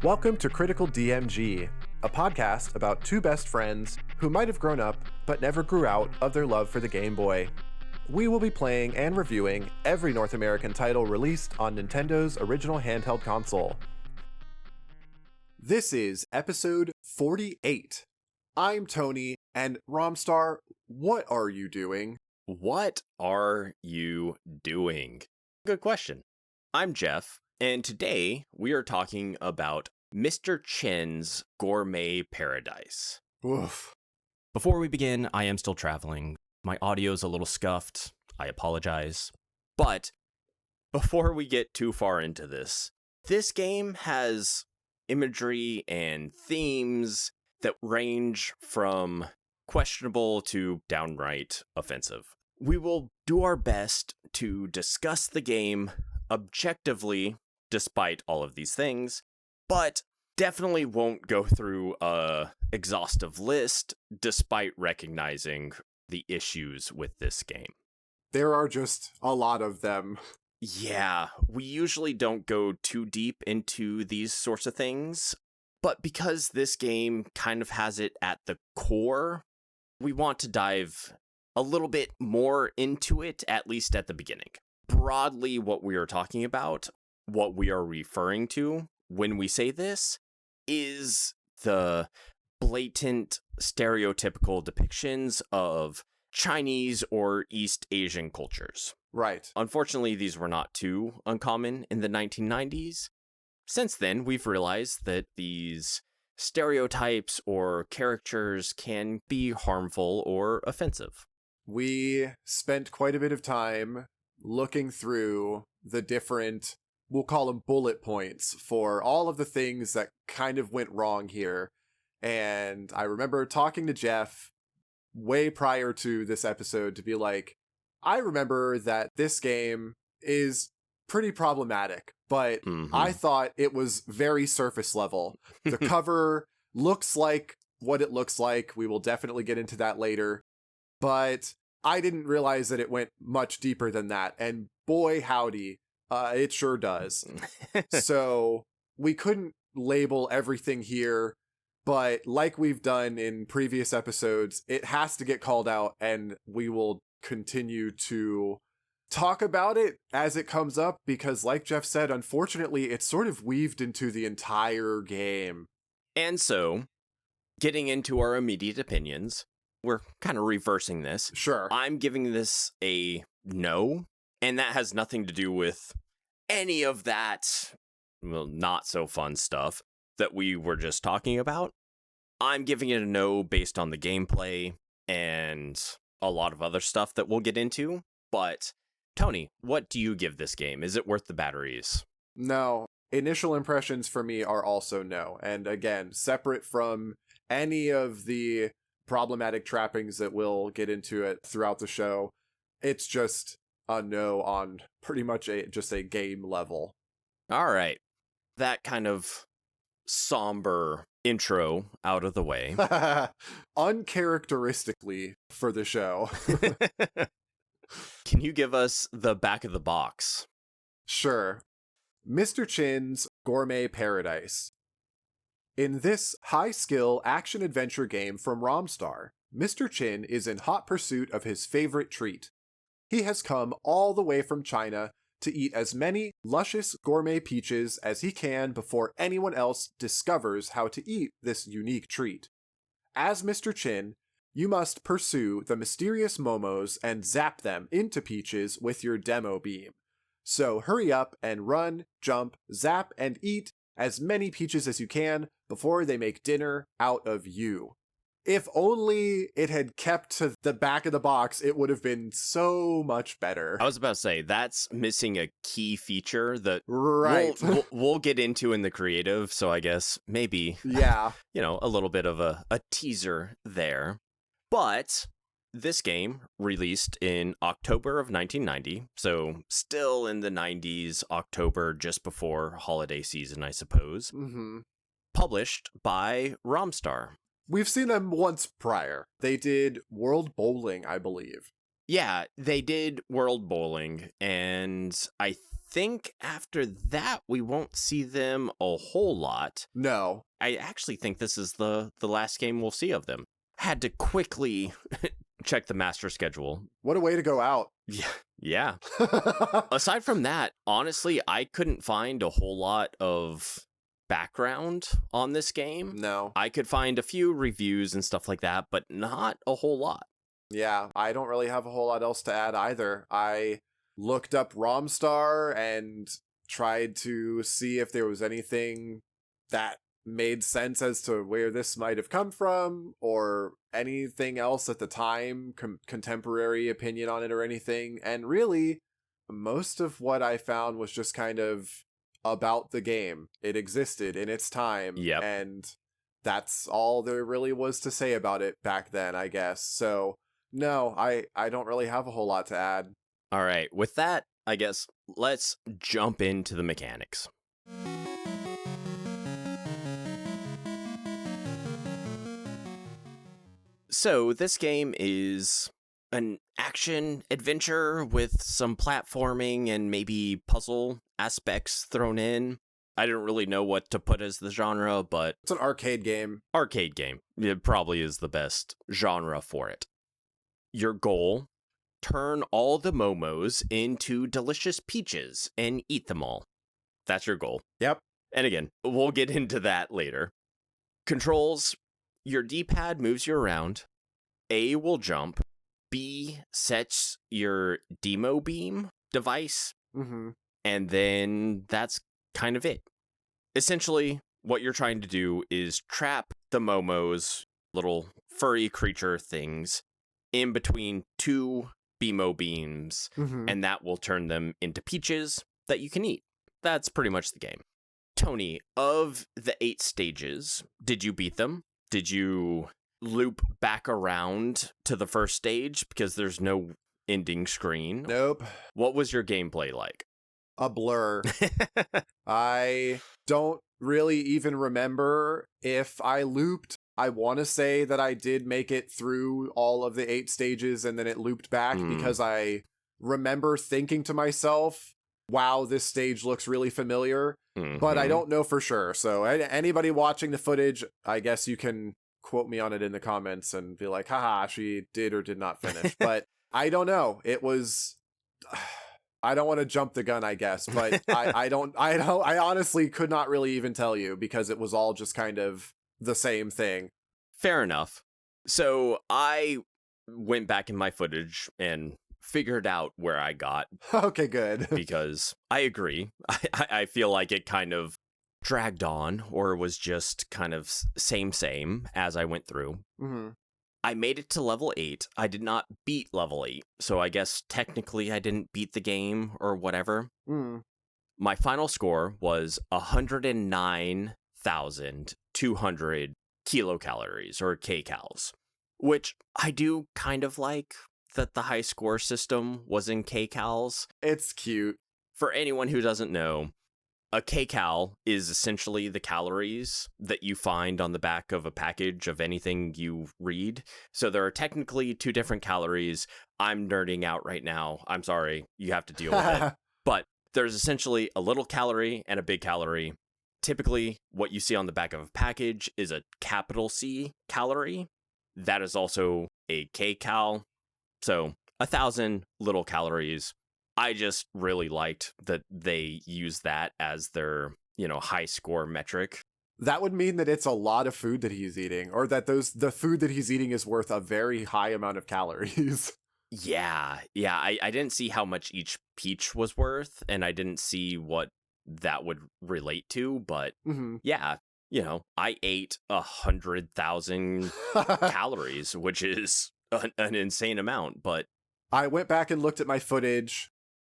Welcome to Critical DMG, a podcast about two best friends who might have grown up but never grew out of their love for the Game Boy. We will be playing and reviewing every North American title released on Nintendo's original handheld console. This is episode 48. I'm Tony, and Romstar, what are you doing? What are you doing? Good question. I'm Jeff, and today we are talking about Mr. Chin's Gourmet Paradise. Oof. Before we begin, I am still traveling. My audio's a little scuffed. I apologize. But before we get too far into this game has imagery and themes that range from questionable to downright offensive. We will do our best to discuss the game objectively, despite all of these things, but definitely won't go through a exhaustive list, despite recognizing the issues with this game. There are just a lot of them. Yeah, we usually don't go too deep into these sorts of things, but because this game kind of has it at the core, we want to dive a little bit more into it, at least at the beginning. Broadly, what we are talking about, what we are referring to when we say this, is the blatant, stereotypical depictions of Chinese or East Asian cultures. Right. Unfortunately, these were not too uncommon in the 1990s. Since then, we've realized that these stereotypes or caricatures can be harmful or offensive. We spent quite a bit of time looking through the different, we'll call them bullet points, for all of the things that kind of went wrong here. And I remember talking to Jeff way prior to this episode to be like, I remember that this game is pretty problematic, but I thought it was very surface level. The cover looks like what it looks like. We will definitely get into that later. But I didn't realize that it went much deeper than that. And boy, howdy, it sure does. So we couldn't label everything here, but like we've done in previous episodes, it has to get called out, and we will continue to talk about it as it comes up, because like Jeff said, unfortunately, it's sort of weaved into the entire game. And so, getting into our immediate opinions, we're kind of reversing this. Sure. I'm giving this a no, and that has nothing to do with any of that, well, not so fun stuff that we were just talking about. I'm giving it a no based on the gameplay and a lot of other stuff that we'll get into. But Tony, what do you give this game? Is it worth the batteries? No. Initial impressions for me are also no. And again, separate from any of the problematic trappings that we'll get into it throughout the show, it's just a no on pretty much just a game level. All right. That kind of somber intro out of the way. Uncharacteristically for the show. Can you give us the back of the box? Sure. Mr. Chin's Gourmet Paradise. In this high-skill action-adventure game from Romstar, Mr. Chin is in hot pursuit of his favorite treat. He has come all the way from China to eat as many luscious gourmet peaches as he can before anyone else discovers how to eat this unique treat. As Mr. Chin, you must pursue the mysterious Momos and zap them into peaches with your demo beam. So hurry up and run, jump, zap, and eat as many peaches as you can before they make dinner out of you. If only it had kept to the back of the box, it would have been so much better. I was about to say, that's missing a key feature that right. we'll get into in the creative, so I guess maybe, yeah, a little bit of a teaser there. But this game released in October of 1990, so still in the 90s, October, just before holiday season, I suppose. Mm-hmm. Published by Romstar. We've seen them once prior. They did World Bowling, I believe. Yeah, they did World Bowling, and I think after that we won't see them a whole lot. No. I actually think this is the last game we'll see of them. Had to quickly check the master schedule. What a way to go out. Yeah. Aside from that, honestly, I couldn't find a whole lot of background on this game. No. I could find a few reviews and stuff like that, but not a whole lot. Yeah, I don't really have a whole lot else to add either. I looked up Romstar and tried to see if there was anything that made sense as to where this might have come from, or anything else at the time, contemporary opinion on it or anything. And really, most of what I found was just kind of about the game. It existed in its time. Yep. And that's all there really was to say about it back then, I guess. So, no, I don't really have a whole lot to add. All right. With that, I guess let's jump into the mechanics. So this game is an action adventure with some platforming and maybe puzzle aspects thrown in. I don't really know what to put as the genre, but It's an arcade game. Arcade game. It probably is the best genre for it. Your goal, turn all the Momos into delicious peaches and eat them all. That's your goal. Yep. And again, we'll get into that later. Controls, your D-pad moves you around. A will jump. B sets your demo beam device. Mm-hmm. And then that's kind of it. Essentially, what you're trying to do is trap the Momos, little furry creature things, in between two Beamo beams, and that will turn them into peaches that you can eat. That's pretty much the game. Tony, of the 8 stages, did you beat them? Did you loop back around to the first stage because there's no ending screen? Nope. What was your gameplay like? A blur. I don't really even remember if I looped. I want to say that I did make it through all of the 8 stages and then it looped back because I remember thinking to myself, wow, this stage looks really familiar, but I don't know for sure. So anybody watching the footage, I guess you can quote me on it in the comments and be like, haha, she did or did not finish. But I don't know. It was... I don't want to jump the gun, I guess, but I honestly could not really even tell you because it was all just kind of the same thing. Fair enough. So I went back in my footage and figured out where I got. Okay, good. Because I agree. I feel like it kind of dragged on or was just kind of same as I went through. Mm-hmm. I made it to level 8. I did not beat level 8, so I guess technically I didn't beat the game or whatever. My final score was 109,200 kilocalories, or kcals, which I do kind of like that the high score system was in kcals. It's cute. For anyone who doesn't know, a kcal is essentially the calories that you find on the back of a package of anything you read. So there are technically 2 different calories. I'm nerding out right now. I'm sorry. You have to deal with it. But there's essentially a little calorie and a big calorie. Typically, what you see on the back of a package is a capital C calorie. That is also a kcal. So 1,000 little calories. I just really liked that they use that as their, high score metric. That would mean that it's a lot of food that he's eating, or that the food that he's eating is worth a very high amount of calories. Yeah. I didn't see how much each peach was worth, and I didn't see what that would relate to, but yeah, I ate 100,000 calories, which is an insane amount, but... I went back and looked at my footage.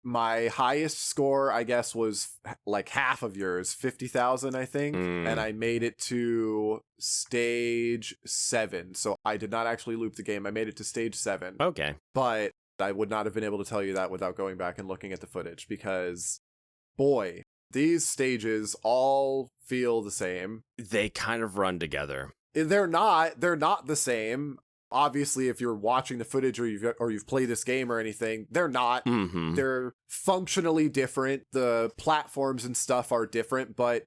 My highest score, I guess, was like half of yours, 50,000, I think. And I made it to stage 7. So I did not actually loop the game. I made it to stage 7. Okay. But I would not have been able to tell you that without going back and looking at the footage because, boy, these stages all feel the same. They kind of run together. They're not the same. obviously if you're watching the footage or you've played this game or anything, they're not. Mm-hmm. They're functionally different. The platforms and stuff are different, but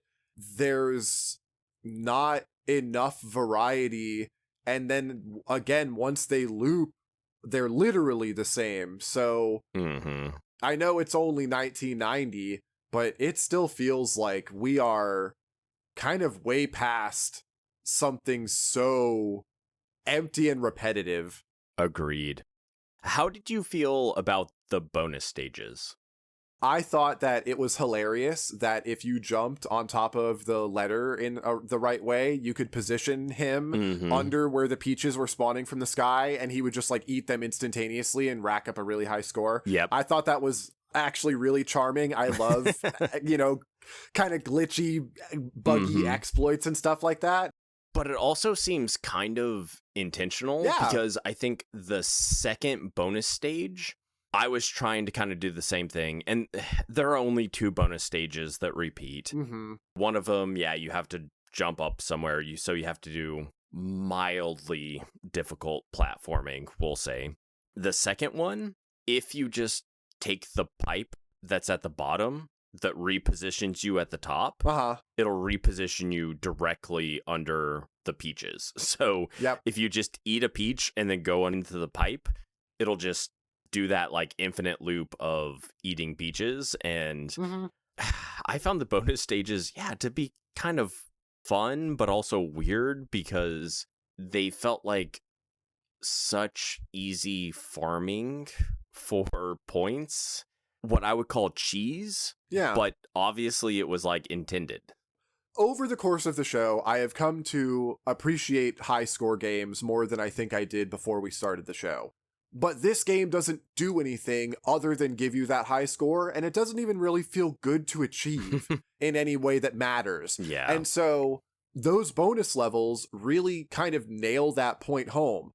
there's not enough variety. And then again, once they loop, they're literally the same. So I know it's only 1990, but it still feels like we are kind of way past something so empty and repetitive. Agreed. How did you feel about the bonus stages? I thought that it was hilarious that if you jumped on top of the letter in the right way, you could position him under where the peaches were spawning from the sky, and he would just like eat them instantaneously and rack up a really high score. Yep. I thought that was actually really charming. I love, you know, kind of glitchy, buggy exploits and stuff like that. But it also seems kind of intentional because I think the second bonus stage, I was trying to kind of do the same thing. And there are only 2 bonus stages that repeat. One of them, you have to jump up somewhere. So you have to do mildly difficult platforming, we'll say. The second one, if you just take the pipe that's at the bottom that repositions you at the top, it'll reposition you directly under the peaches. So if you just eat a peach and then go into the pipe, it'll just do that like infinite loop of eating peaches. And I found the bonus stages, to be kind of fun, but also weird because they felt like such easy farming for points. What I would call cheese. But obviously it was like intended. Over the course of the show, I have come to appreciate high score games more than I think I did before we started the show. But this game doesn't do anything other than give you that high score, and it doesn't even really feel good to achieve in any way that matters. And so those bonus levels really kind of nail that point home.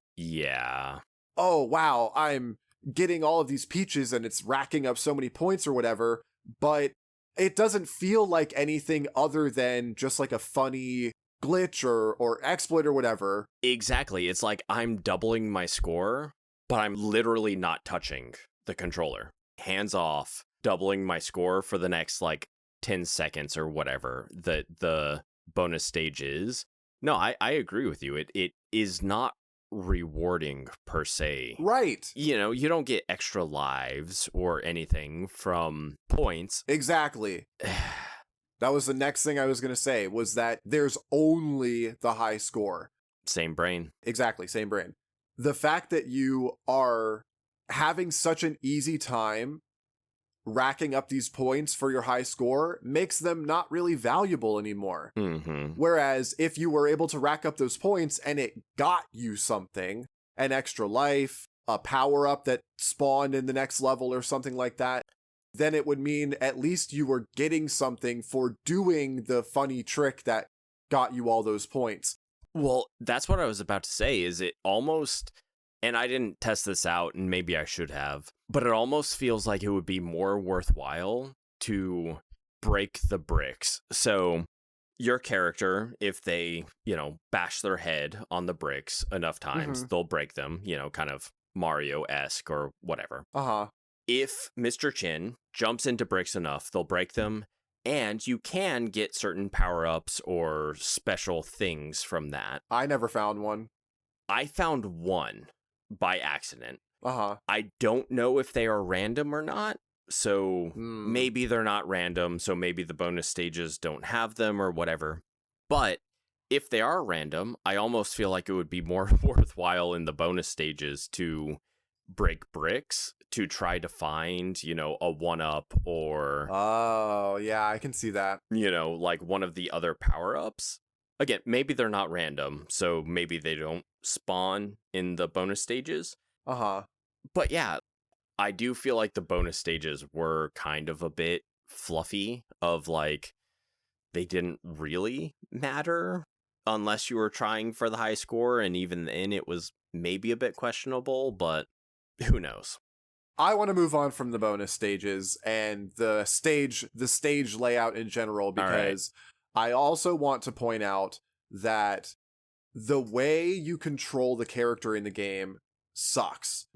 Oh, wow, I'm getting all of these peaches and it's racking up so many points or whatever, but it doesn't feel like anything other than just like a funny glitch or exploit or whatever. Exactly. It's like I'm doubling my score, but I'm literally not touching the controller. Hands off, doubling my score for the next like 10 seconds or whatever that the bonus stage is. No, I agree with you. It is not rewarding per se. Right. You know, you don't get extra lives or anything from points. Exactly. That was the next thing I was going to say, was that there's only the high score. Same brain. Exactly, same brain. The fact that you are having such an easy time racking up these points for your high score makes them not really valuable anymore. Whereas if you were able to rack up those points and it got you something, an extra life, a power-up that spawned in the next level or something like that, then it would mean at least you were getting something for doing the funny trick that got you all those points. Well, that's what I was about to say, is it almost, and I didn't test this out, and maybe I should have, but it almost feels like it would be more worthwhile to break the bricks. So your character, if they, bash their head on the bricks enough times, they'll break them, kind of Mario-esque or whatever. If Mr. Chin jumps into bricks enough, they'll break them. And you can get certain power-ups or special things from that. I never found one. I found one by accident. Uh-huh. I don't know if they are random or not. So maybe they're not random. So maybe the bonus stages don't have them or whatever. But if they are random, I almost feel like it would be more worthwhile in the bonus stages to break bricks to try to find, you know, a one-up or... Oh, yeah, I can see that. You know, like one of the other power-ups. Again, maybe they're not random, so maybe they don't spawn in the bonus stages. Uh-huh. But yeah, I do feel like the bonus stages were kind of a bit fluffy, of like, they didn't really matter unless you were trying for the high score, and even then it was maybe a bit questionable, but who knows? I want to move on from the bonus stages and the stage layout in general, because I also want to point out that the way you control the character in the game sucks.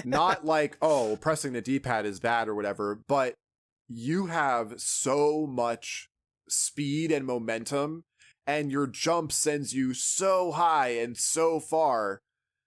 Not like, oh, pressing the D-pad is bad or whatever, but you have so much speed and momentum, and your jump sends you so high and so far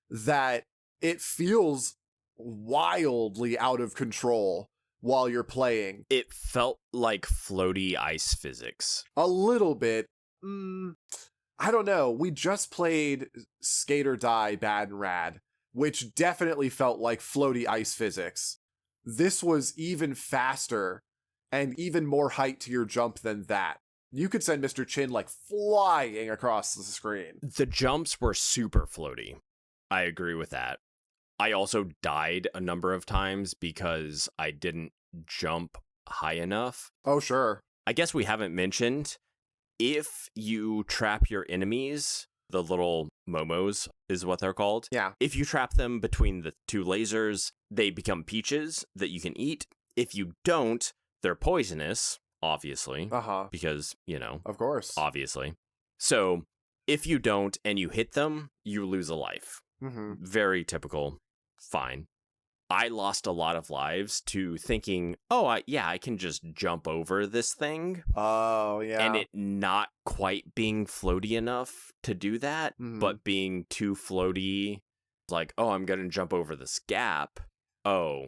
that it feels wildly out of control while you're playing. It felt like floaty ice physics. A little bit. I don't know. We just played Skate or Die Bad and Rad, which definitely felt like floaty ice physics. This was even faster and even more height to your jump than that. You could send Mr. Chin like flying across the screen. The jumps were super floaty. I agree with that. I also died a number of times because I didn't jump high enough. Oh, sure. I guess we haven't mentioned, if you trap your enemies, the little Momos is what they're called. Yeah. If you trap them between the two lasers, they become peaches that you can eat. If you don't, they're poisonous, obviously. Uh-huh. Because, you know. Of course. Obviously. So, if you don't and you hit them, you lose a life. Mm-hmm. Very typical. Fine. I lost a lot of lives to thinking, oh, I can just jump over this thing. Oh, yeah. And it not quite being floaty enough to do that, but being too floaty, like, oh, I'm going to jump over this gap. Oh,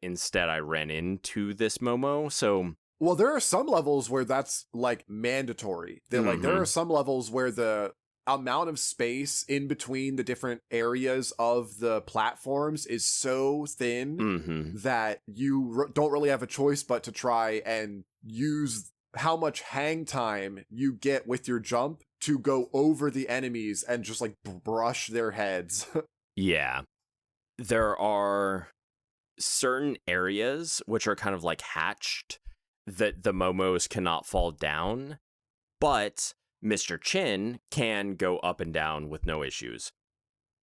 instead I ran into this Momo, so... Well, there are some levels where that's, like, mandatory. Like, there are some levels where the amount of space in between the different areas of the platforms is so thin that you don't really have a choice but to try and use how much hang time you get with your jump to go over the enemies and just like brush their heads. Yeah. There are certain areas which are kind of like hatched that the Momos cannot fall down, but Mr. Chin can go up and down with no issues.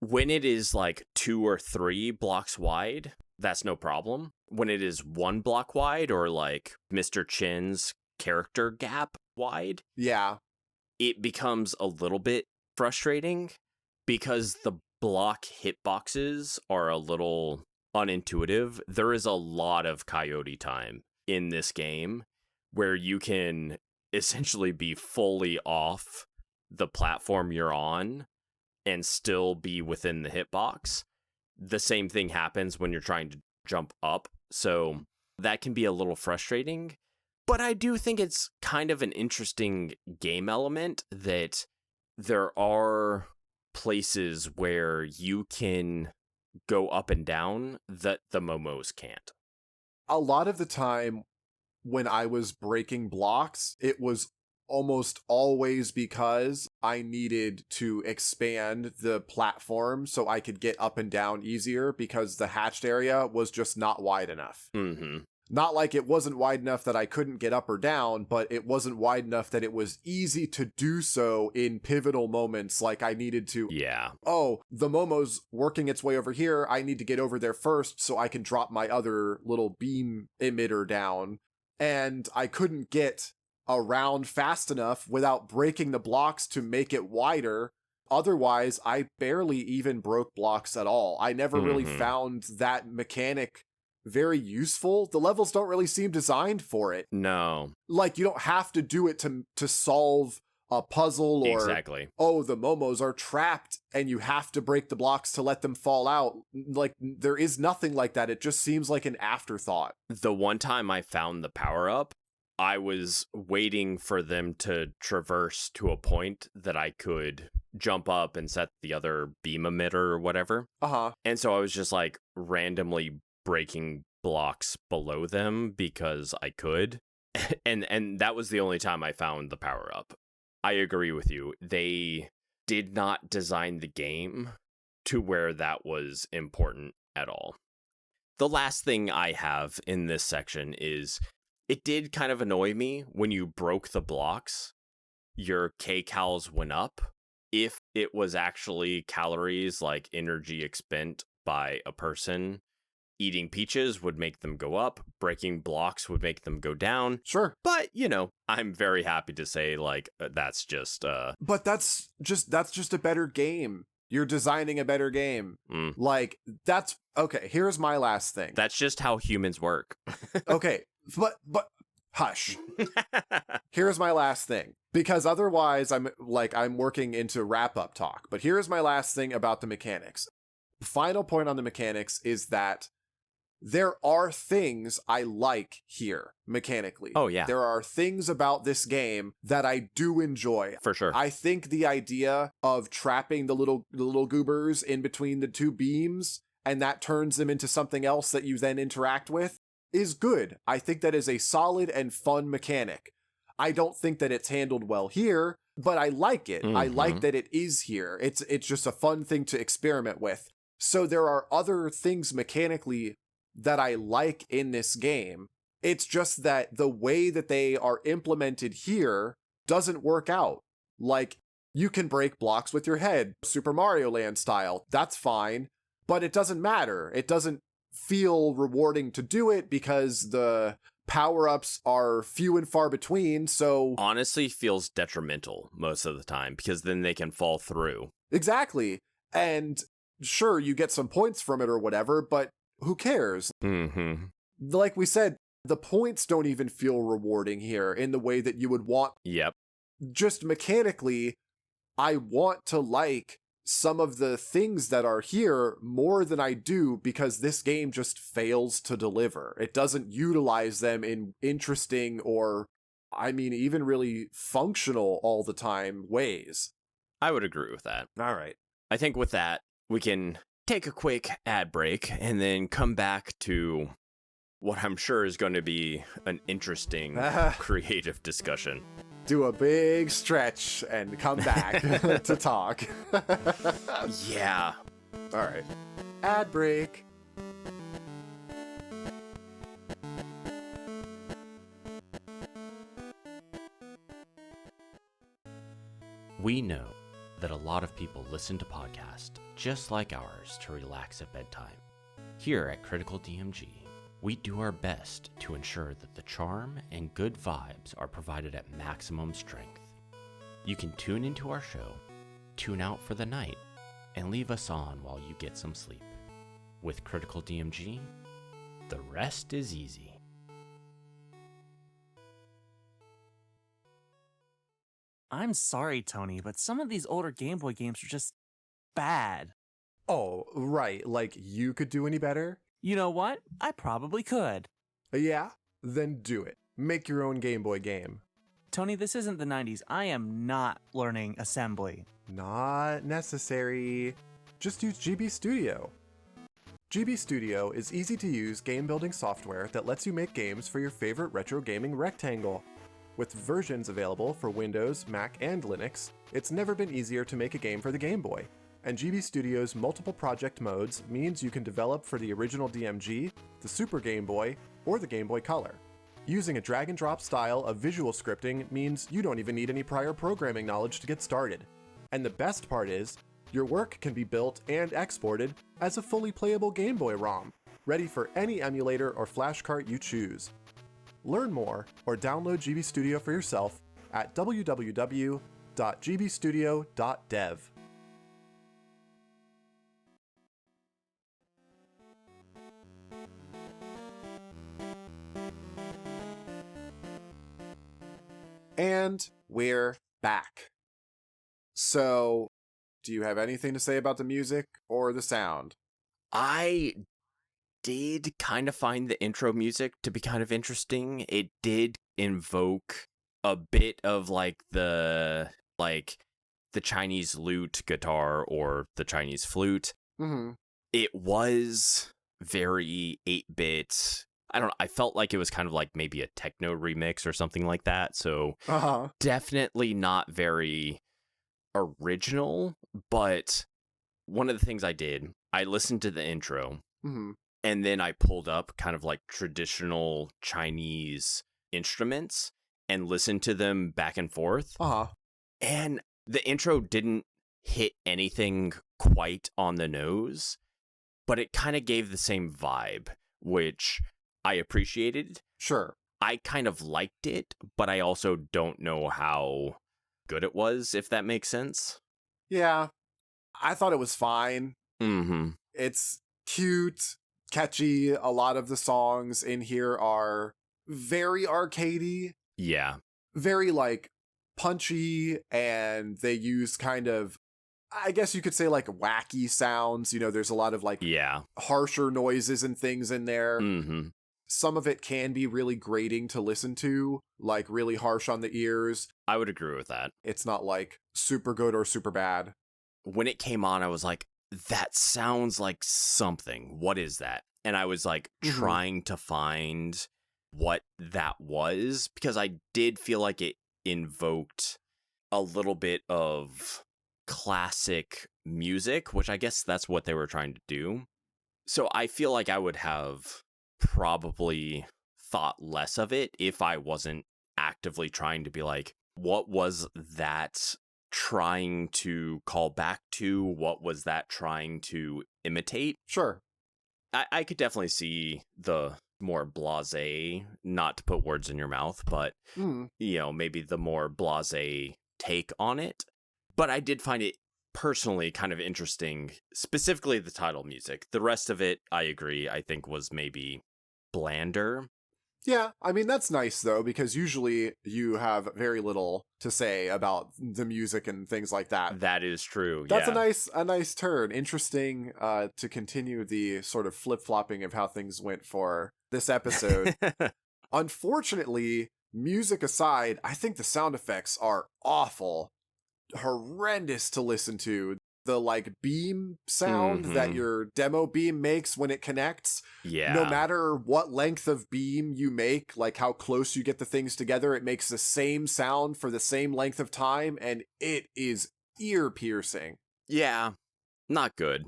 When it is like 2 or 3 blocks wide, that's no problem. When it is 1 block wide or like Mr. Chin's character gap wide, yeah, it becomes a little bit frustrating because the block hitboxes are a little unintuitive. There is a lot of coyote time in this game where you can essentially be fully off the platform you're on and still be within the hitbox. The same thing happens when you're trying to jump up, so that can be a little frustrating. But I do think it's kind of an interesting game element that there are places where you can go up and down that the Momos can't. A lot of the time when I was breaking blocks, it was almost always because I needed to expand the platform so I could get up and down easier because the hatched area was just not wide enough. Not like it wasn't wide enough that I couldn't get up or down, but it wasn't wide enough that it was easy to do so in pivotal moments like I needed to. Yeah. Oh, the Momo's working its way over here. I need to get over there first so I can drop my other little beam emitter down. And I couldn't get around fast enough without breaking the blocks to make it wider. Otherwise, I barely even broke blocks at all. I never really found that mechanic very useful. The levels don't really seem designed for it. No. Like, you don't have to do it to solve a puzzle or, exactly. Oh, the Momos are trapped and you have to break the blocks to let them fall out. Like, there is nothing like that. It just seems like an afterthought. The one time I found the power-up, I was waiting for them to traverse to a point that I could jump up and set the other beam emitter or whatever. And so I was just like randomly breaking blocks below them because I could. and that was the only time I found the power-up. I agree with you. They did not design the game to where that was important at all. The last thing I have in this section is it did kind of annoy me when you broke the blocks, your kcals went up. If it was actually calories like energy expent by a person, eating peaches would make them go up, breaking blocks would make them go down. Sure. But, I'm very happy to say, like, that's just... But that's just a better game. You're designing a better game. Like, that's... Okay, here's my last thing. That's just how humans work. Okay, but hush. Here's my last thing. Because otherwise, I'm working into wrap-up talk. But here's my last thing about the mechanics. The final point on the mechanics is that there are things I like here mechanically. Oh, yeah. There are things about this game that I do enjoy. For sure. I think the idea of trapping the little goobers in between the two beams and that turns them into something else that you then interact with is good. I think that is a solid and fun mechanic. I don't think that it's handled well here, but I like it. I like that it is here. It's just a fun thing to experiment with. So there are other things mechanically that I like in this game. It's just that the way that they are implemented here doesn't work out. Like, you can break blocks with your head, Super Mario Land style. That's fine, but it doesn't matter. It doesn't feel rewarding to do it because the power-ups are few and far between, so... Honestly feels detrimental most of the time, because then they can fall through. Exactly. And sure, you get some points from it or whatever, but who cares? Like we said, the points don't even feel rewarding here in the way that you would want. Yep. Just mechanically, I want to like some of the things that are here more than I do because this game just fails to deliver. It doesn't utilize them in interesting or, even really functional all the time ways. I would agree with that. All right. I think with that, we can take a quick ad break and then come back to what I'm sure is going to be an interesting creative discussion. Do a big stretch and come back to talk. Yeah. All right. Ad break. We know that a lot of people listen to podcasts just like ours to relax at bedtime. Here at Critical DMG, we do our best to ensure that the charm and good vibes are provided at maximum strength. You can tune into our show, tune out for the night, and leave us on while you get some sleep. With Critical DMG, the rest is easy. I'm sorry, Tony, but some of these older Game Boy games are just bad. Oh, right. Like, you could do any better? You know what? I probably could. Yeah? Then do it. Make your own Game Boy game. Tony, this isn't the 90s. I am not learning assembly. Not necessary. Just use GB Studio. GB Studio is easy-to-use game-building software that lets you make games for your favorite retro gaming rectangle. With versions available for Windows, Mac, and Linux, it's never been easier to make a game for the Game Boy. And GB Studio's multiple project modes means you can develop for the original DMG, the Super Game Boy, or the Game Boy Color. Using a drag-and-drop style of visual scripting means you don't even need any prior programming knowledge to get started. And the best part is, your work can be built and exported as a fully playable Game Boy ROM, ready for any emulator or flash cart you choose. Learn more or download GB Studio for yourself at www.gbstudio.dev. And we're back. So, do you have anything to say about the music or the sound? I did kind of find the intro music to be kind of interesting. It did invoke a bit of the Chinese lute guitar or the Chinese flute. Mm-hmm. It was very 8-bit. I felt like it was kind of like maybe a techno remix or something like that. So definitely not very original. But one of the things I did, I listened to the intro. Mm-hmm. And then I pulled up kind of like traditional Chinese instruments and listened to them back and forth. And the intro didn't hit anything quite on the nose. but it kind of gave the same vibe, which I appreciated. Sure. I kind of liked it, but I also don't know how good it was, if that makes sense. Yeah, I thought it was fine. Mm-hmm. It's cute, catchy. A lot of the songs in here are very arcadey, Yeah. very like punchy, and they use kind of, I guess you could say, like wacky sounds. You know, there's a lot of like Yeah. harsher noises and things in there. Mm-hmm. Some of it can be really grating to listen to, like really harsh on the ears. I would agree with that. It's not like super good or super bad. When it came on, I was like, that sounds like something. What is that? And I was like trying to find what that was, because I did feel like it invoked a little bit of classic music, which I guess that's what they were trying to do. So I feel like I would have probably thought less of it if I wasn't actively trying to be like, what was that trying to call back to? What was that trying to imitate? Sure. I could definitely see the more blasé, not to put words in your mouth, but, you know, maybe the more blasé take on it. But I did find it personally kind of interesting, specifically the title music. The rest of it, I agree, I think was maybe blander. Yeah, I mean, that's nice, though, because usually you have very little to say about the music and things like that. That is true. That's yeah. a nice turn. Interesting to continue the sort of flip-flopping of how things went for this episode. Unfortunately, music aside, I think the sound effects are awful. Horrendous to listen to. The like beam sound that your demo beam makes when it connects. Yeah. No matter what length of beam you make, like how close you get the things together, it makes the same sound for the same length of time, and it is ear piercing. Yeah. Not good.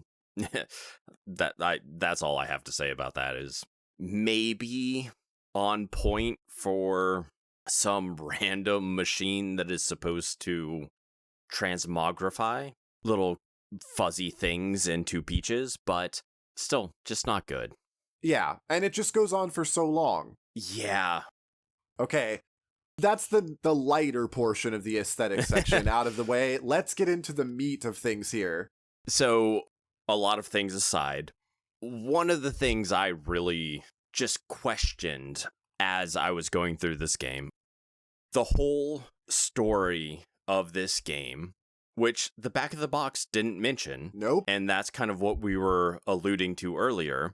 That's all I have to say about that. Is maybe on point for some random machine that is supposed to transmogrify little fuzzy things into peaches, but still just not good. Yeah, and it just goes on for so long. Yeah. Okay, that's the lighter portion of the aesthetic section out of the way. Let's get into the meat of things here. So, a lot of things aside, one of the things I really just questioned as I was going through this game, the whole story of this game, which the back of the box didn't mention. Nope. And that's kind of what we were alluding to earlier.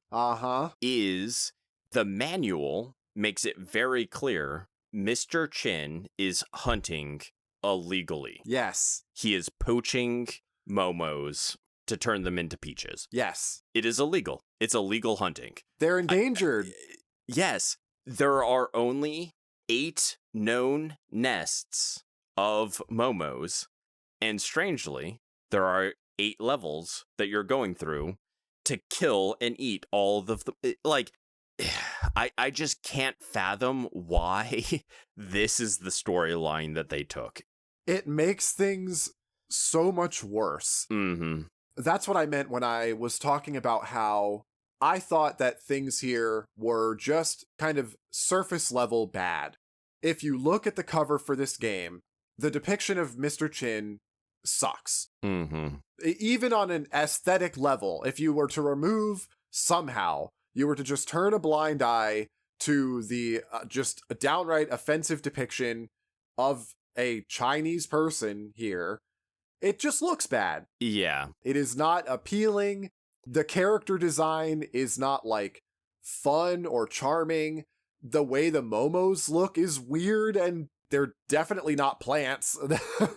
Is the manual makes it very clear Mr. Chin is hunting illegally. Yes. He is poaching Momos to turn them into peaches. Yes. It is illegal. It's illegal hunting. They're endangered. Yes. There are only 8 known nests of Momos. And strangely, there are 8 levels that you're going through to kill and eat all of the... Like, I just can't fathom why this is the storyline that they took. It makes things so much worse. That's what I meant when I was talking about how I thought that things here were just kind of surface level bad. If you look at the cover for this game, the depiction of Mr. Chin sucks. Even on an aesthetic level, if you were to remove somehow, you were to just turn a blind eye to the just a downright offensive depiction of a Chinese person here, it just looks bad. Yeah. It is not appealing. The character design is not like fun or charming. The way the Momos look is weird, and they're definitely not plants.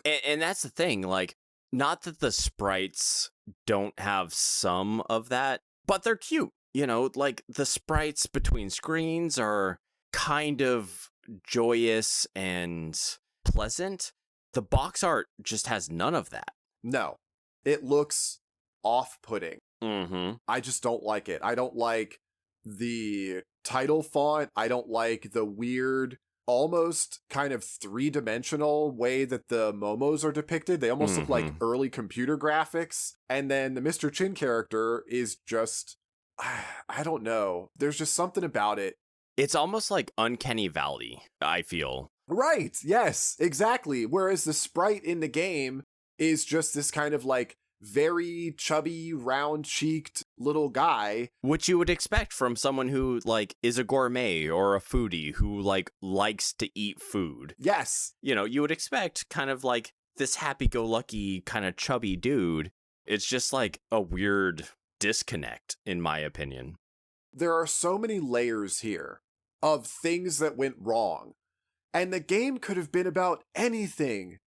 and that's the thing, like, not that the sprites don't have some of that, but they're cute. You know, like, the sprites between screens are kind of joyous and pleasant. The box art just has none of that. No. It looks off-putting. I just don't like it. I don't like the title font. I don't like the weird almost kind of three-dimensional way that the Momos are depicted. They almost look like early computer graphics. And then the Mr. Chin character is just, I don't know. There's just something about it. It's almost like Uncanny Valley, I feel. Right. Yes, exactly. Whereas the sprite in the game is just this kind of like very chubby, round-cheeked little guy. Which you would expect from someone who, like, is a gourmet or a foodie who, like, likes to eat food. Yes. You know, you would expect kind of like this happy-go-lucky kind of chubby dude. It's just like a weird disconnect, in my opinion. There are so many layers here of things that went wrong. And the game could have been about anything.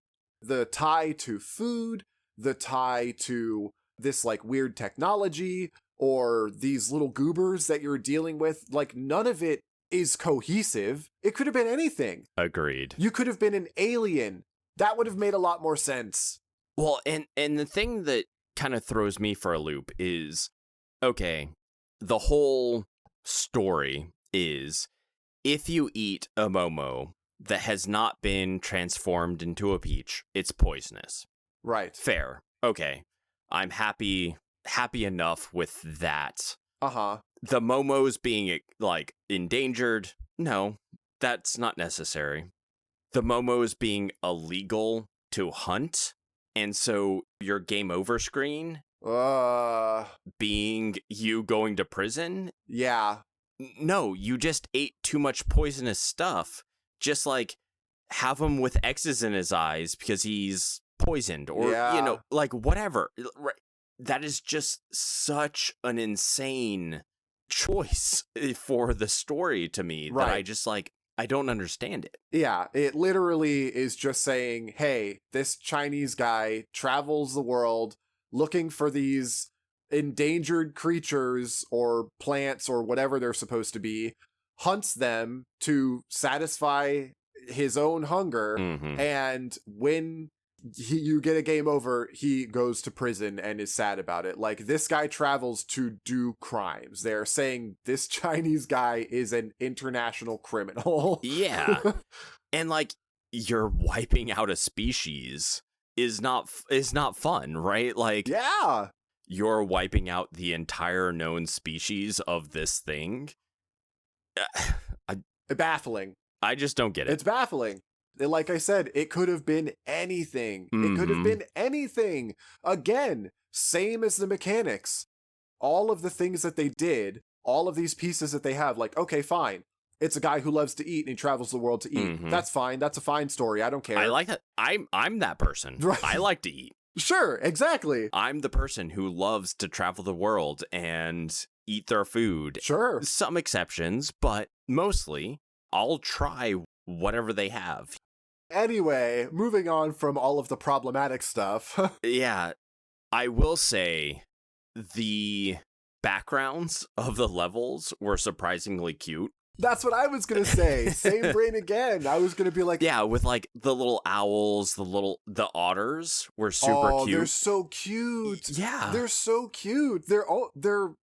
The tie to food, the tie to this like weird technology, or these little goobers that you're dealing with. Like, none of it is cohesive. It could have been anything. Agreed. You could have been an alien. That would have made a lot more sense. Well, and the thing that kind of throws me for a loop is, okay, the whole story is if you eat a Momo that has not been transformed into a peach, it's poisonous. Right. Fair. Okay. I'm happy enough with that. Uh-huh. The Momos being, like, endangered, no, that's not necessary. The Momos being illegal to hunt, and so your game over screen being you going to prison? Yeah. No, you just ate too much poisonous stuff. Just, like, have him with X's in his eyes because he's poisoned, or, you know, like, whatever. That is just such an insane choice for the story to me that I just, like, I don't understand it. Yeah, it literally is just saying, hey, this Chinese guy travels the world looking for these endangered creatures or plants or whatever they're supposed to be, hunts them to satisfy his own hunger, and when you get a game over, he goes to prison and is sad about it. Like, this guy travels to do crimes. They're saying this Chinese guy is an international criminal. Yeah. And, like, you're wiping out a species is not fun, right? Like, yeah, you're wiping out the entire known species of this thing. Baffling. I just don't get it. It's baffling. Like I said, it could have been anything. It could have been anything. Again, same as the mechanics. All of the things that they did, all of these pieces that they have, like, okay, fine. It's a guy who loves to eat and he travels the world to eat. That's fine. That's a fine story. I don't care. I like that. I'm that person. Right. I like to eat. Sure, exactly. I'm the person who loves to travel the world and eat their food. Sure. Some exceptions, but mostly I'll try whatever they have. Anyway, moving on from all of the problematic stuff. Yeah, I will say the backgrounds of the levels were surprisingly cute. That's what I was going to say. Same brain again. I was going to be like... Yeah, with, like, the little owls, the otters were super cute. They're so cute. Yeah. They're so cute. They're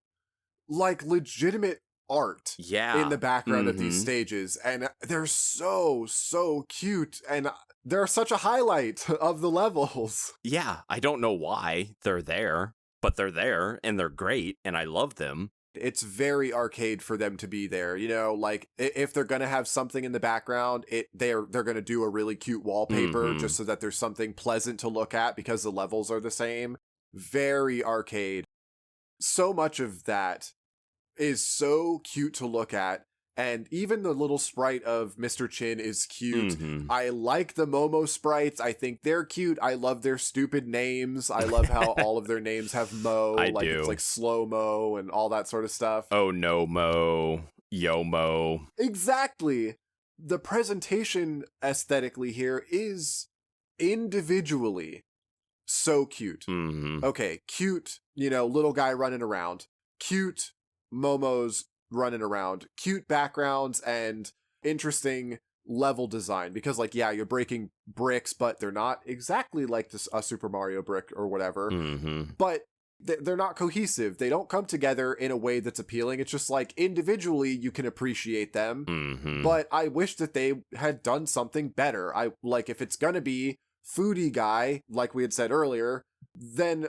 like legitimate art in the background of these stages, and they're so cute, and they're such a highlight of the levels. Yeah, I don't know why they're there, but they're there, and they're great, and I love them. It's very arcade for them to be there, you know, like if they're gonna have something in the background, they're gonna do a really cute wallpaper just so that there's something pleasant to look at because the levels are the same. Very arcade. So much of that is so cute to look at, and even the little sprite of Mr. Chin is cute. I like the Momo sprites. I think they're cute. I love their stupid names. I love how all of their names have Mo. It's like slow mo and all that sort of stuff. Oh no, Mo. Yo, Mo. Exactly. The presentation aesthetically here is individually so cute. Okay, cute, you know, little guy running around. Cute Momos running around, cute backgrounds, and interesting level design, because, like, yeah, you're breaking bricks, but they're not exactly like this a Super Mario brick or whatever. But they're not cohesive. They don't come together in a way that's appealing. It's just like individually you can appreciate them, but I wish that they had done something better. I like, if it's gonna be foodie guy, like we had said earlier, then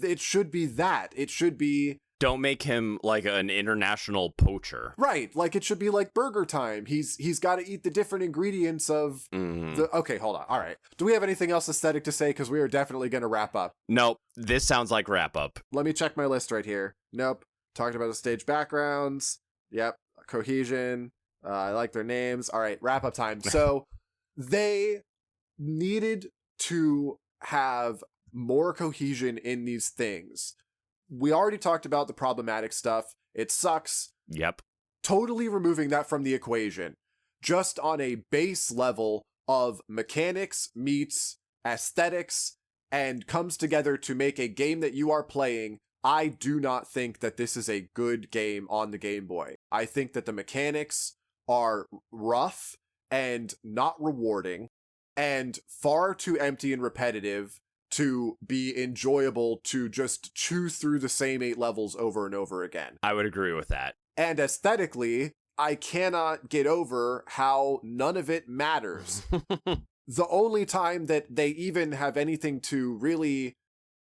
it should be that. It should be, don't make him like an international poacher. right, like it should be like Burger Time. He's got to eat the different ingredients of the... Okay, hold on. All right. Do we have anything else aesthetic to say? Because we are definitely going to wrap up. Nope. This sounds like wrap up. Let me check my list right here. Nope. Talked about the stage backgrounds. Yep. Cohesion. I like their names. All right. Wrap up time. So they needed to have more cohesion in these things. We already talked about the problematic stuff. It sucks. Yep. Totally removing that from the equation. Just on a base level of mechanics meets aesthetics and comes together to make a game that you are playing, I do not think that this is a good game on the Game Boy. I think that the mechanics are rough and not rewarding and far too empty and repetitive to be enjoyable to just chew through the same 8 levels over and over again. I would agree with that. And aesthetically, I cannot get over how none of it matters. The only time that they even have anything to really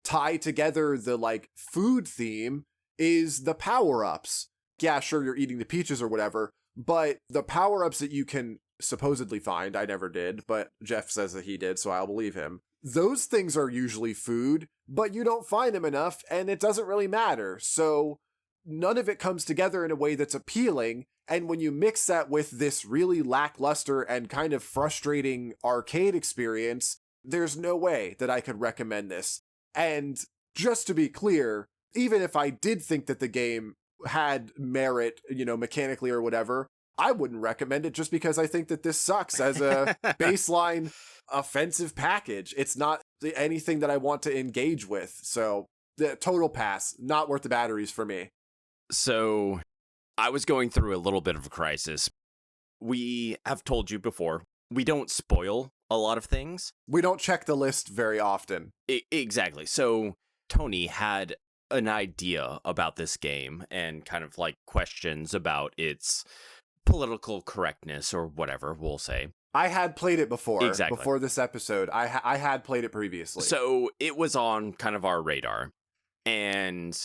tie together the like food theme is the power-ups. Yeah, sure, you're eating the peaches or whatever, but the power-ups that you can supposedly find, I never did, but Jeff says that he did, so I'll believe him. Those things are usually food, but you don't find them enough, and it doesn't really matter. So none of it comes together in a way that's appealing, and when you mix that with this really lackluster and kind of frustrating arcade experience, there's no way that I could recommend this. And just to be clear, even if I did think that the game had merit, mechanically or whatever, I wouldn't recommend it just because I think that this sucks as a baseline offensive package. It's not anything that I want to engage with. So the total pass, not worth the batteries for me. So I was going through a little bit of a crisis. We have told you before, we don't spoil a lot of things. We don't check the list very often. Exactly. So Tony had an idea about this game and kind of like questions about its political correctness or whatever, we'll say. I had played it before. Exactly. Before this episode. I had played it previously. So it was on kind of our radar. And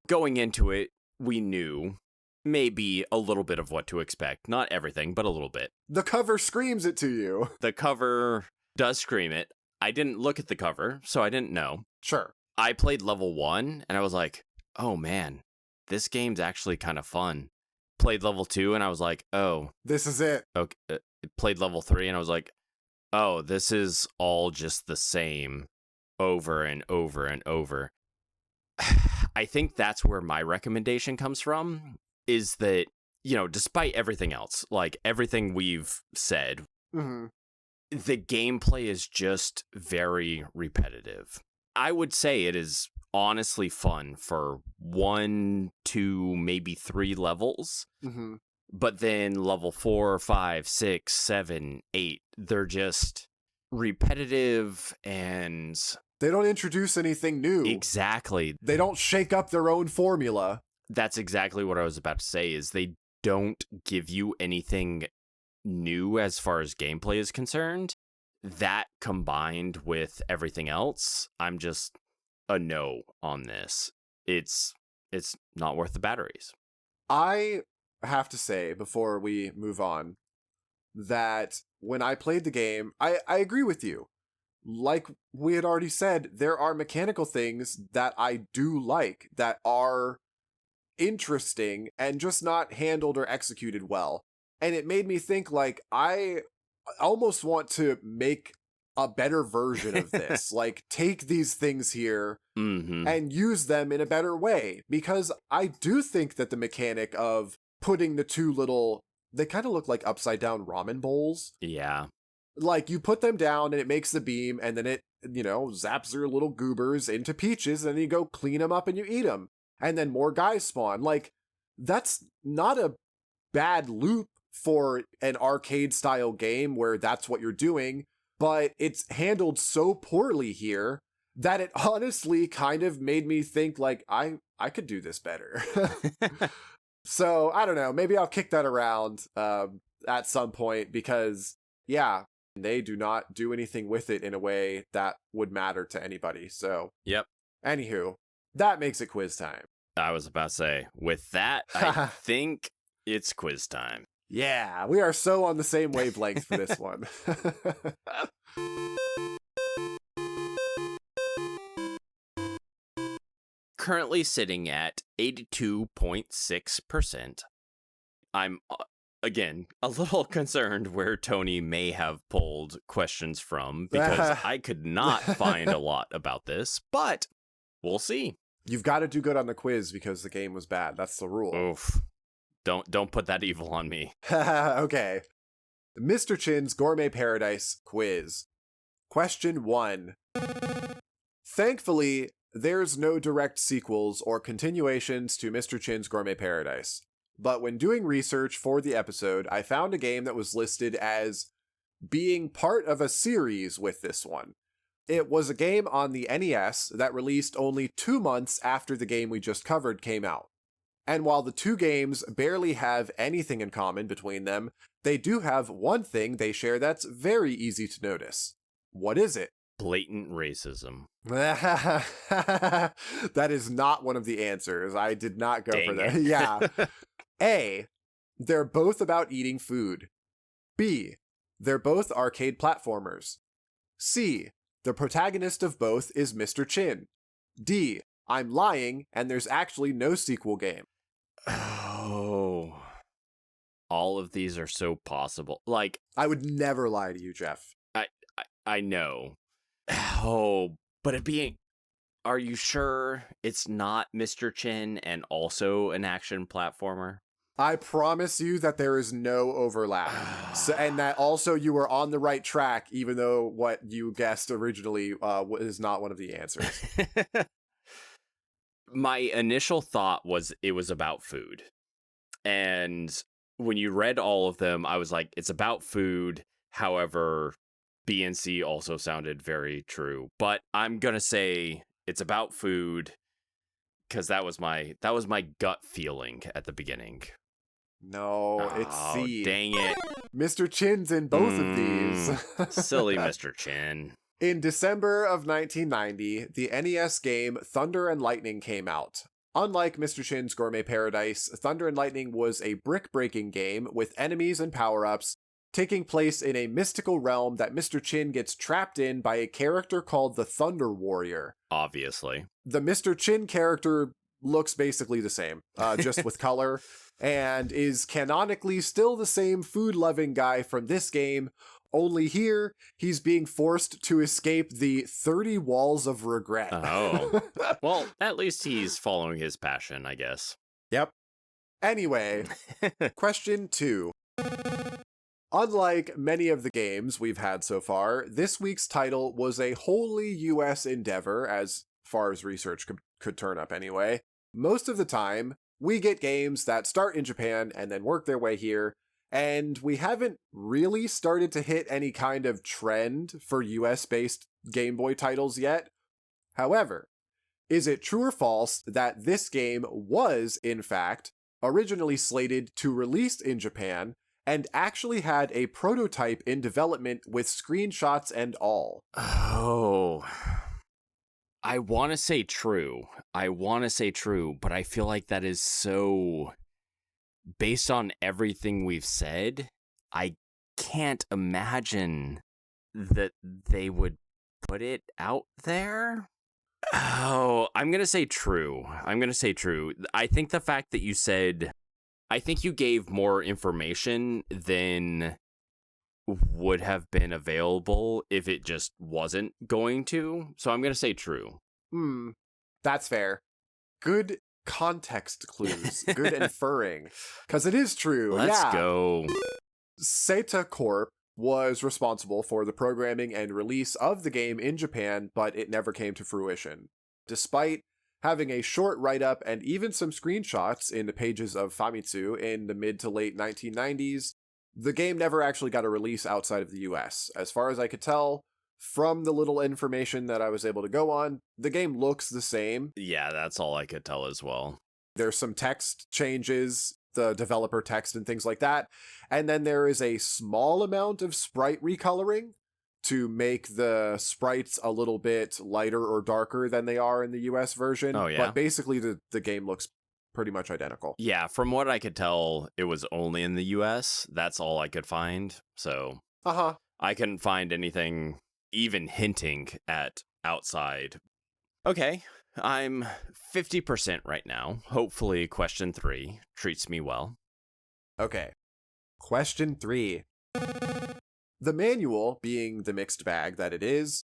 going into it, we knew maybe a little bit of what to expect. Not everything, but a little bit. The cover screams it to you. The cover does scream it. I didn't look at the cover, so I didn't know. Sure. I played level 1, and I was like, oh man, this game's actually kind of fun. Played level 2, and I was like, oh. This is it. Okay. Played level 3, and I was like, oh, this is all just the same over and over and over. I think that's where my recommendation comes from, is that, despite everything else, like everything we've said, the gameplay is just very repetitive. I would say it is honestly fun for 1, 2, maybe 3 levels. But then level 4, 5, 6, 7, 8, they're just repetitive and... They don't introduce anything new. Exactly. They don't shake up their own formula. That's exactly what I was about to say, is they don't give you anything new as far as gameplay is concerned. That combined with everything else, I'm just a no on this. It's not worth the batteries. I have to say, before we move on, that when I played the game, I agree with you. Like we had already said, there are mechanical things that I do like, that are interesting and just not handled or executed well. And it made me think, like, I almost want to make a better version of this. Like, take these things here and use them in a better way. Because I do think that the mechanic of putting the two little, they kind of look like upside down ramen bowls. Yeah. Like, you put them down and it makes the beam, and then it, zaps your little goobers into peaches, and then you go clean them up and you eat them. And then more guys spawn. Like, that's not a bad loop for an arcade style game where that's what you're doing, but it's handled so poorly here that it honestly kind of made me think like I could do this better. So I don't know, maybe I'll kick that around at some point, because yeah, they do not do anything with it in a way that would matter to anybody. So Yep. Anywho, that makes it quiz time. I was about to say, with that, I think it's quiz time. Yeah, we are so on the same wavelength for this one. Currently sitting at 82.6%. I'm, again, a little concerned where Tony may have pulled questions from, because I could not find a lot about this, but we'll see. You've got to do good on the quiz because the game was bad. That's the rule. Oof. Don't put that evil on me. Okay. Mr. Chin's Gourmet Paradise quiz. Question 1. Thankfully, there's no direct sequels or continuations to Mr. Chin's Gourmet Paradise. But when doing research for the episode, I found a game that was listed as being part of a series with this one. It was a game on the NES that released only 2 months after the game we just covered came out. And while the two games barely have anything in common between them, they do have one thing they share that's very easy to notice. What is it? Blatant racism. That is not one of the answers. I did not go for that. It. Yeah. A, they're both about eating food. B, they're both arcade platformers. C, the protagonist of both is Mr. Chin. D, I'm lying and there's actually no sequel game. Oh. All of these are so possible. Like, I would never lie to you, Jeff. I know. Oh, but it being... Are you sure it's not Mr. Chin and also an action platformer? I promise you that there is no overlap. And that also you were on the right track, even though what you guessed originally is not one of the answers. My initial thought was it was about food. And when you read all of them, I was like, it's about food. However, B and C also sounded very true. But I'm going to say it's about food because that was my gut feeling at the beginning. No, it's C. Dang it. Mr. Chin's in both of these. Silly Mr. Chin. In December of 1990, the NES game Thunder and Lightning came out. Unlike Mr. Chin's Gourmet Paradise, Thunder and Lightning was a brick-breaking game with enemies and power-ups taking place in a mystical realm that Mr. Chin gets trapped in by a character called the Thunder Warrior. Obviously. The Mr. Chin character looks basically the same, just with color, and is canonically still the same food-loving guy from this game, only here, he's being forced to escape the 30 walls of regret. Oh. Well, at least he's following his passion, I guess. Yep. Anyway, question 2. Unlike many of the games we've had so far, this week's title was a wholly US endeavor, as far as research could turn up anyway. Most of the time, we get games that start in Japan and then work their way here, and we haven't really started to hit any kind of trend for US-based Game Boy titles yet. However, is it true or false that this game was, in fact, originally slated to release in Japan and actually had a prototype in development with screenshots and all? Oh. I want to say true. But I feel like that is so... Based on everything we've said, I can't imagine that they would put it out there. Oh, I'm going to say true. I think the fact that you said... I think you gave more information than would have been available if it just wasn't going to. So I'm going to say true. That's fair. Good context clues. Good inferring. Because it is true. Let's go. Seta Corp was responsible for the programming and release of the game in Japan, but it never came to fruition. Despite having a short write-up and even some screenshots in the pages of Famitsu in the mid to late 1990s, the game never actually got a release outside of the US. As far as I could tell, from the little information that I was able to go on, the game looks the same. Yeah, that's all I could tell as well. There's some text changes, the developer text and things like that. And then there is a small amount of sprite recoloring to make the sprites a little bit lighter or darker than they are in the US version. Oh, yeah. But basically the game looks pretty much identical. Yeah, from what I could tell, it was only in the US. That's all I could find. So I couldn't find anything even hinting at outside. Okay, I'm 50% right now. Hopefully question 3 treats me well. Okay. Question 3. The manual, being the mixed bag that it is,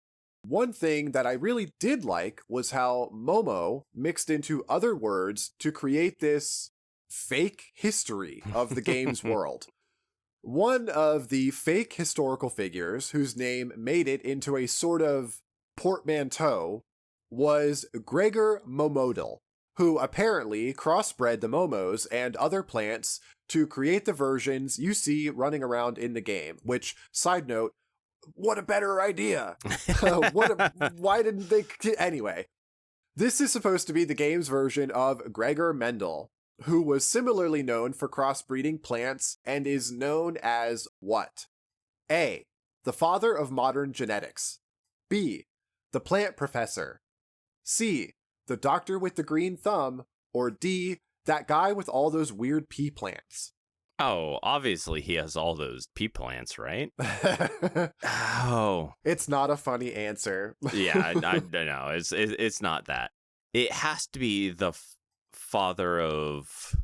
one thing that I really did like was how Momo mixed into other words to create this fake history of the game's world. One of the fake historical figures whose name made it into a sort of portmanteau was Gregor Momodal, who apparently crossbred the Momos and other plants to create the versions you see running around in the game, which, side note, what a better idea. Why didn't they? Anyway, this is supposed to be the game's version of Gregor Mendel, who was similarly known for crossbreeding plants and is known as what? A. The father of modern genetics. B. The plant professor. C. The doctor with the green thumb. Or D. That guy with all those weird pea plants. Oh, obviously he has all those pea plants, right? Oh. It's not a funny answer. Yeah, I don't know. It's not that. It has to be the father of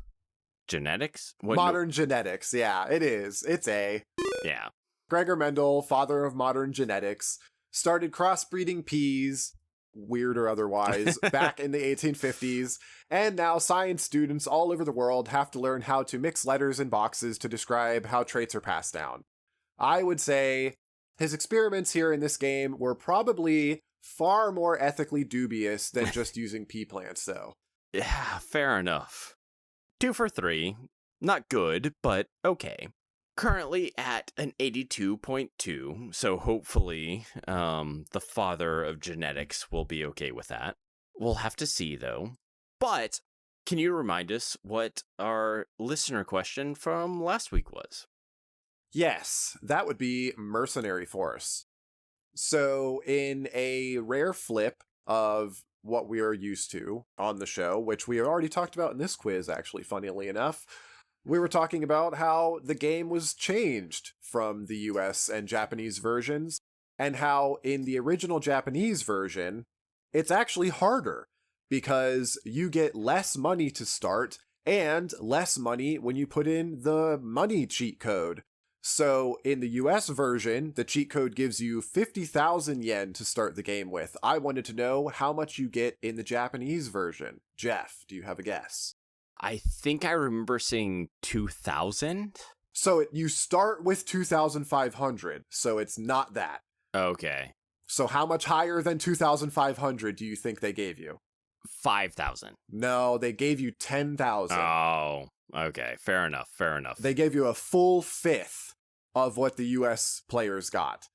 genetics? Modern genetics, yeah, it is. It's A. Yeah. Gregor Mendel, father of modern genetics, started crossbreeding peas, weird or otherwise, back in the 1850s, and now science students all over the world have to learn how to mix letters in boxes to describe how traits are passed down. I would say his experiments here in this game were probably far more ethically dubious than just using pea plants, though. Yeah, fair enough. 2 for 3. Not good, but okay. Currently at an 82.2, so hopefully the father of genetics will be okay with that. We'll have to see, though. But can you remind us what our listener question from last week was? Yes, that would be Mercenary Force. So in a rare flip of what we are used to on the show, which we already talked about in this quiz, actually, funnily enough, we were talking about how the game was changed from the US and Japanese versions, and how in the original Japanese version, it's actually harder because you get less money to start and less money when you put in the money cheat code. So in the US version, the cheat code gives you 50,000 yen to start the game with. I wanted to know how much you get in the Japanese version. Jeff, do you have a guess? I think I remember seeing 2,000. So you start with 2,500, so it's not that. Okay. So how much higher than 2,500 do you think they gave you? 5,000. No, they gave you 10,000. Oh, okay. Fair enough. They gave you a full fifth of what the US players got.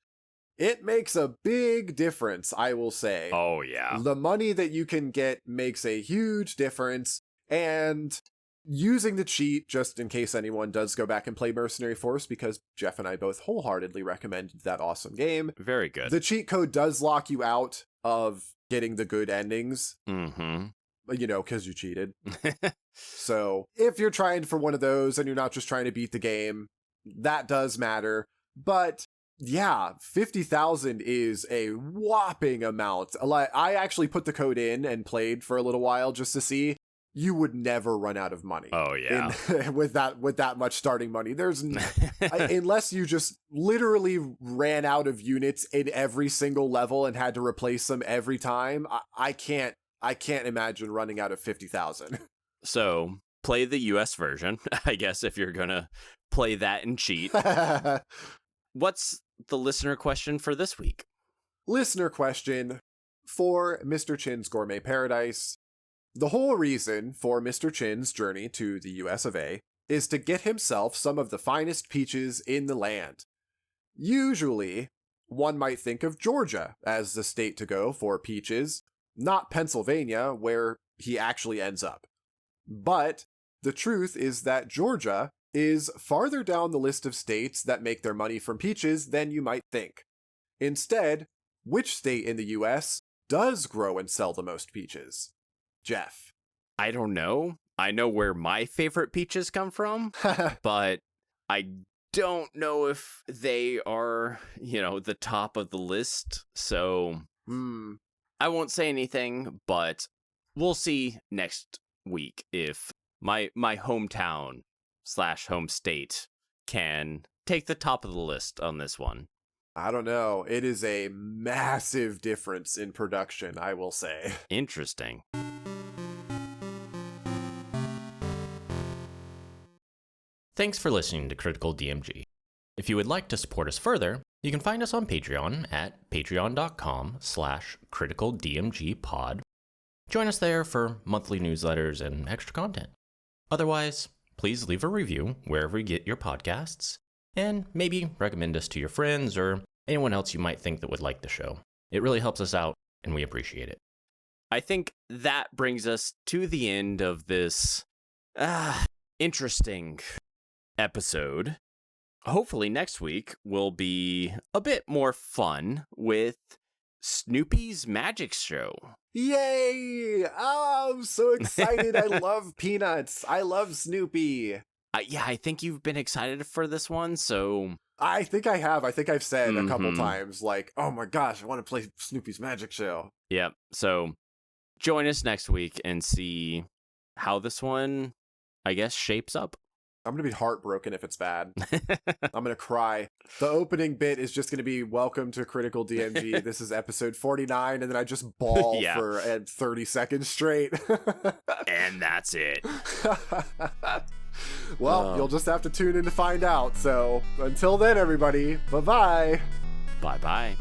It makes a big difference, I will say. Oh, yeah. The money that you can get makes a huge difference. And using the cheat, just in case anyone does go back and play Mercenary Force, because Jeff and I both wholeheartedly recommended that awesome game. Very good. The cheat code does lock you out of getting the good endings. Mm-hmm. You know, because you cheated. So if you're trying for one of those and you're not just trying to beat the game, that does matter. But yeah, 50,000 is a whopping amount. Like, I actually put the code in and played for a little while just to see. You would never run out of money. Oh, yeah. With that much starting money. There's unless you just literally ran out of units in every single level and had to replace them every time. I can't imagine running out of 50,000. So, play the US version, I guess, if you're gonna play that and cheat. What's the listener question for this week? Listener question for Mr. Chin's Gourmet Paradise. The whole reason for Mr. Chin's journey to the US of A is to get himself some of the finest peaches in the land. Usually, one might think of Georgia as the state to go for peaches, not Pennsylvania, where he actually ends up. But the truth is that Georgia is farther down the list of states that make their money from peaches than you might think. Instead, which state in the US does grow and sell the most peaches? Jeff. I don't know. I know where my favorite peaches come from, but I don't know if they are, the top of the list. So I won't say anything, but we'll see next week if my hometown / home state can take the top of the list on this one. I don't know. It is a massive difference in production, I will say. Interesting. Thanks for listening to Critical DMG. If you would like to support us further, you can find us on Patreon at patreon.com/criticaldmgpod. Join us there for monthly newsletters and extra content. Otherwise, please leave a review wherever you get your podcasts, and maybe recommend us to your friends or anyone else you might think that would like the show. It really helps us out, and we appreciate it. I think that brings us to the end of this interesting episode. Hopefully next week will be a bit more fun with Snoopy's Magic Show. Yay! Oh, I'm so excited. I love peanuts. I love Snoopy. Yeah, I think you've been excited for this one, so... I think I have. I think I've said a couple times, like, oh my gosh, I want to play Snoopy's Magic Show. Yep, so join us next week and see how this one, I guess, shapes up. I'm going to be heartbroken if it's bad. I'm going to cry. The opening bit is just going to be, welcome to Critical DMG. This is episode 49. And then I just bawl for 30 seconds straight. And that's it. Well, you'll just have to tune in to find out. So until then, everybody, bye-bye. Bye-bye.